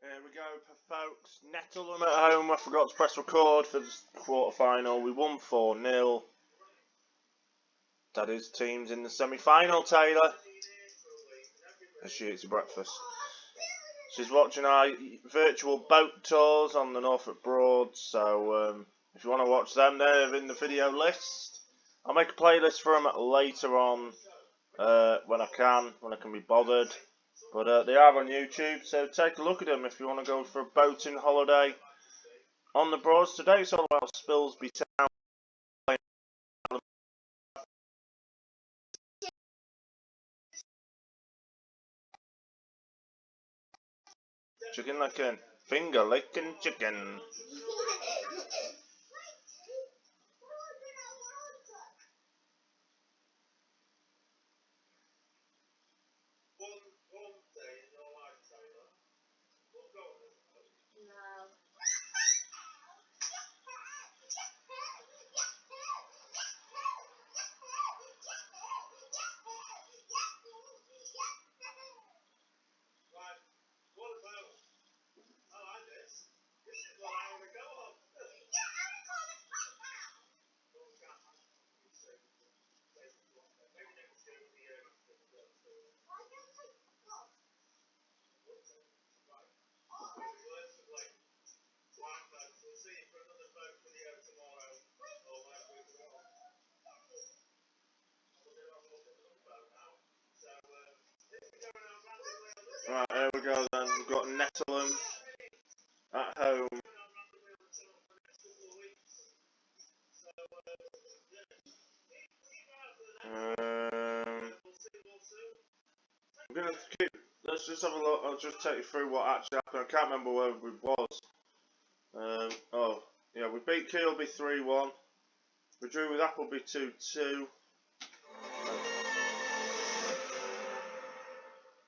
Here we go, folks. Nettleham at home. I forgot to press record for the quarter-final. We won 4-0. That is teams in the semi-final, Taylor. As she eats her breakfast. She's watching our virtual boat tours on the Norfolk Broad. So if you want to watch them, they're in the video list. I'll make a playlist for them later on when I can be bothered. But they are on YouTube, so take a look at them if you want to go for a boating holiday on the Broads. Today it's all about Spilsby Town. Chicken licking, finger licking chicken. Right, here we go then. We've got Nettleham at home. I'm gonna keep. Let's just have a look. I'll just take you through what actually happened. I can't remember where we was. Oh, yeah, we beat Keelby 3-1. We drew with Appleby 2-2.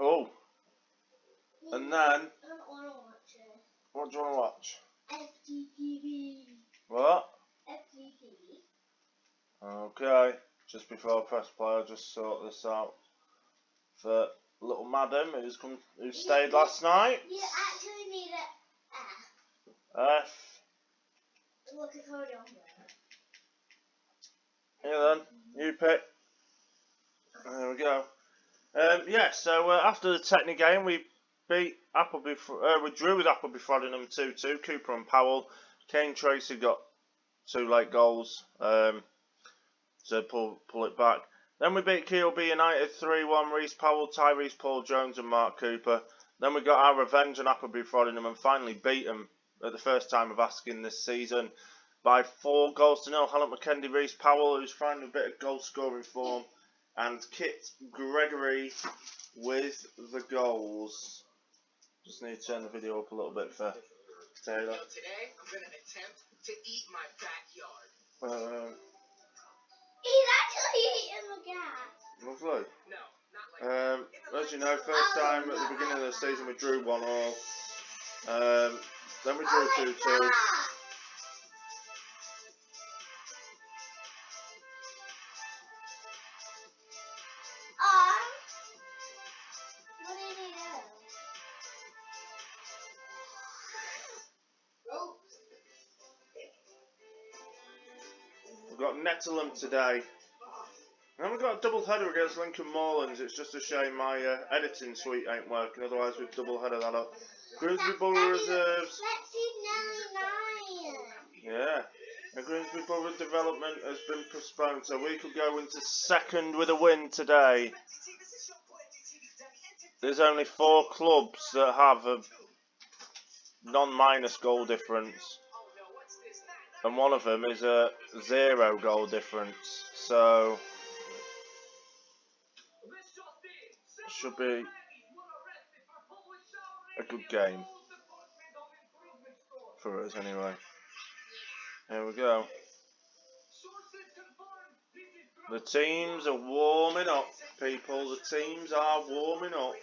Oh. And then. I don't want to watch it. What do you want to watch? FTTV. What? FTTV. Okay. Just before I press play, I'll just sort this out for little madam who stayed last night. You actually need an F. Look, it's already on there. Here then, you pick. There we go. Yeah, so after the Technic game, we beat Appleby. We drew with Appleby Frodingham 2-2. Cooper and Powell. Kane Tracy got 2 late goals. So pull it back. Then we beat Keelby United 3-1. Reece Powell, Tyrese Paul Jones, and Mark Cooper. Then we got our revenge on Appleby Frodingham and finally beat them at the first time of asking this season by 4-0. Helen McKendy, Reece Powell, who's finding a bit of goal scoring form, and Kit Gregory with the goals. Just need to turn the video up a little bit for Taylor. Now today, I'm going to attempt to eat my backyard. He's actually eating the cat. Lovely. No, not like As you know, first time at the beginning of the season we drew 1-1. Then we drew 2-2. What did he do? Oh. We've got Nettleham today. And we've got a double header against Lincoln Moorlands. It's just a shame my editing suite ain't working, otherwise we'd double header that up. Grimsby Borough Reserves. Yeah. And Grimsby Borough Development has been postponed, so we could go into second with a win today. There's only 4 clubs that have a non-minus goal difference. And one of them is a 0 goal difference. So should be a good game for us anyway. Here we go. The teams are warming up, people. The teams are warming up.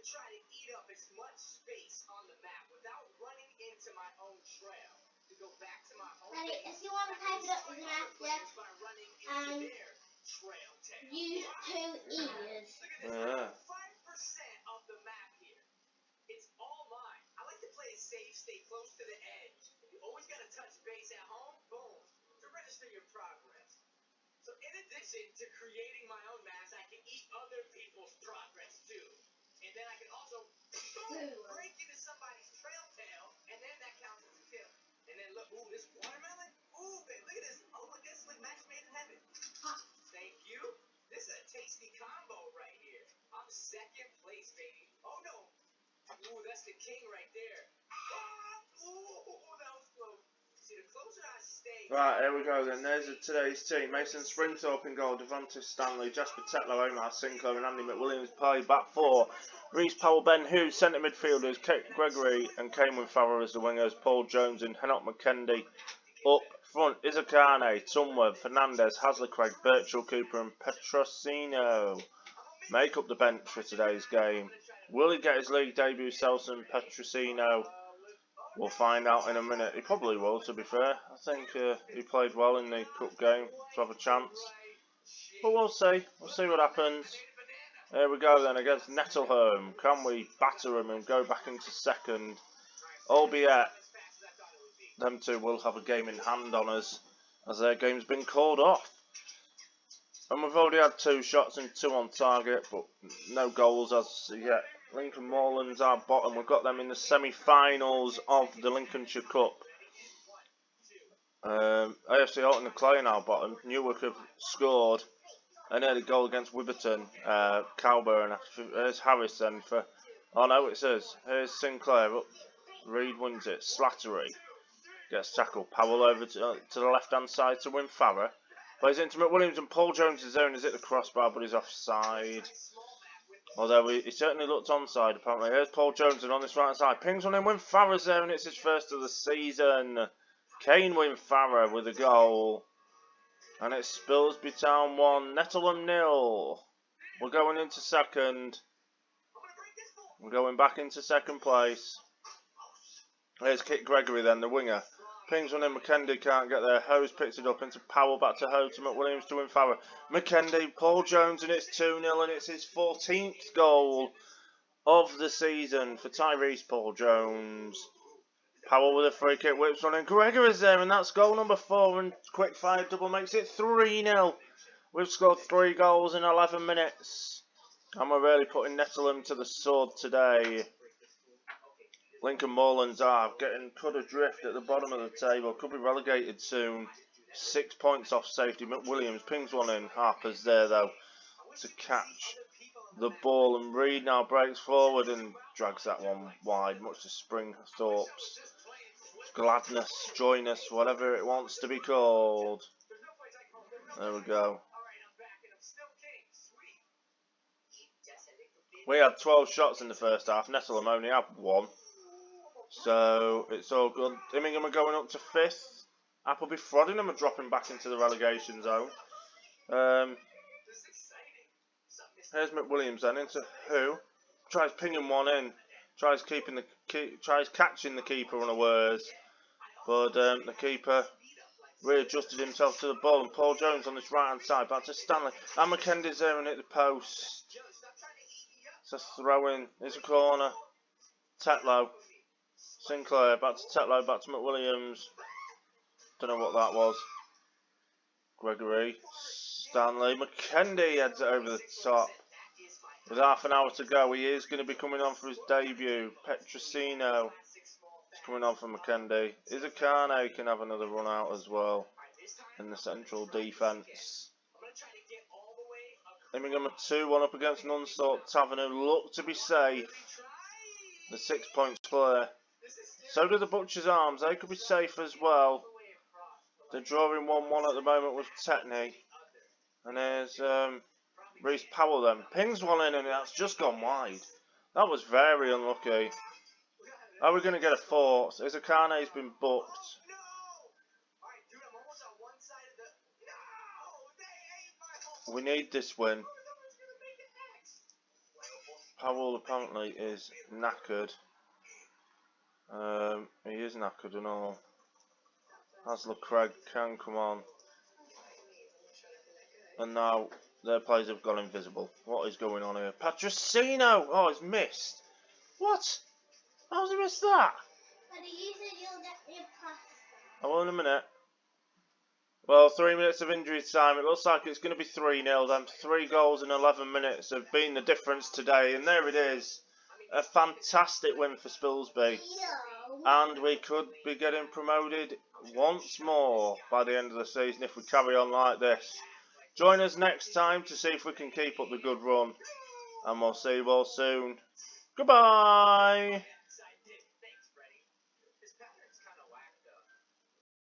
Try to eat up as much space on the map without running into my own trail. To go back to my home. Ready, if you want to type it up, you're going to have to use 2 ears. Yeah. 5% of the map here. It's all mine. I like to play it safe, stay close to the edge. You always got to touch base at home, boom, to register your progress. So in addition to creating my own maps, I can eat other people's progress too. And then I can also break into somebody's trail tail, and then that counts as a kill. And then look, ooh, this watermelon. Ooh, babe, look at this. Oh, look, that's like match made in heaven. Thank you. This is a tasty combo right here. I'm second place, baby. Oh no. Ooh, that's the king right there. Ah! Ooh, that was close. See, the closer I stay. Right, here we go then. There's today's team. Mason Sprinthorpe in goal, Devonta Stanley, Jasper Tetlow, Omar Sinclair and Andy McWilliams play back four. Reece Powell, Ben Hughes, centre midfielders, Kate Gregory and Cameron Farrer as the wingers, Paul Jones and Henoch McKendy. Up front, Izakane, Tunworth, Fernandez, Hasler Craig, Birchall, Cooper and Petrosino make up the bench for today's game. Will he get his league debut, Selson Petrosino? We'll find out in a minute. He probably will, to be fair. I think he played well in the cup game to have a chance. But we'll see. We'll see what happens. Here we go then against Nettleham. Can we batter them and go back into second? Albeit, them two will have a game in hand on us as their game's been called off. And we've already had 2 shots and 2 on target, but no goals as yet. Lincoln Moreland's our bottom. We've got them in the semi-finals of the Lincolnshire Cup. AFC Alton and Clay in our bottom. Newark have scored an early goal against Witherton. Calburn. Here's Harris then for... Oh no, it says. Here's Sinclair up. Reed wins it. Slattery gets tackled. Powell over to the left-hand side to win Farrer. Plays into McWilliams and Paul Jones is there and is hit the crossbar, but he's offside. Although he certainly looked onside, apparently. Here's Paul Jones and on this right side. Pings one in, win Farrer's there and it's his first of the season. Kane win Farrer with a goal. And it's Spilsby Town 1, Nettleham 0. We're going into second. We're going back into second place. Here's Kit Gregory then, the winger. Pings one in, McKendy can't get there. Hose picks it up into Powell, back to Ho to McWilliams to win Farrer. McKendy, Paul Jones and it's 2-0 and it's his 14th goal of the season for Tyrese Paul Jones. Powell with a free kick, whips one in. Gregory's there and that's goal number 4 and quick fire double makes it 3-0. We've scored 3 goals in 11 minutes. And we're really putting Nettleham to the sword today. Lincoln Morelands are getting cut adrift at the bottom of the table. Could be relegated soon. 6 points off safety. McWilliams pings one in. Harper's there though to catch the ball. And Reed now breaks forward and drags that one wide. Much to Springthorpe's gladness, joyness, whatever it wants to be called. There we go. We had 12 shots in the first half. Nettleham only had 1. So it's all good. Immingham are going up to 5th. Appleby Frodingham are dropping back into the relegation zone. Here's McWilliams then into who? Tries pinging one in. Tries catching the keeper unawares. But the keeper readjusted himself to the ball. And Paul Jones on this right hand side. Back to Stanley. And McKendy's there and hit the post. It's a throw in. It's a corner. Tetlow. Sinclair, back to Tetlow, back to McWilliams. Don't know what that was. Gregory, Stanley, McKendy heads it over the top. With half an hour to go, he is going to be coming on for his debut. Petrosino is coming on for McKendy. Izakane can have another run out as well in the central defence. Immingham are 2-1 up against Nunsthorpe Tavern, who look to be safe. The 6 points clear. So do the Butcher's Arms. They could be safe as well. They're drawing 1-1 at the moment with Tetney. And there's Reece Powell then. Pings one in and that's just gone wide. That was very unlucky. Are we going to get a 4th? Izakane's been booked. We need this win. Powell apparently is knackered. He is knackered and all. Hasler Craig can come on. And now Their players have gone invisible. What is going on here? Patrocino! Oh, he's missed. What? How's he missed that? But you said you'll get me a pasta. I will in a minute. Well, 3 minutes of injury time. It looks like it's going to be 3-0 then. 3 goals in 11 minutes have been the difference today. And there it is. A fantastic win for Spilsby. And we could be getting promoted once more by the end of the season if we carry on like this. Join us next time to see if we can keep up the good run. And we'll see you all soon. Goodbye!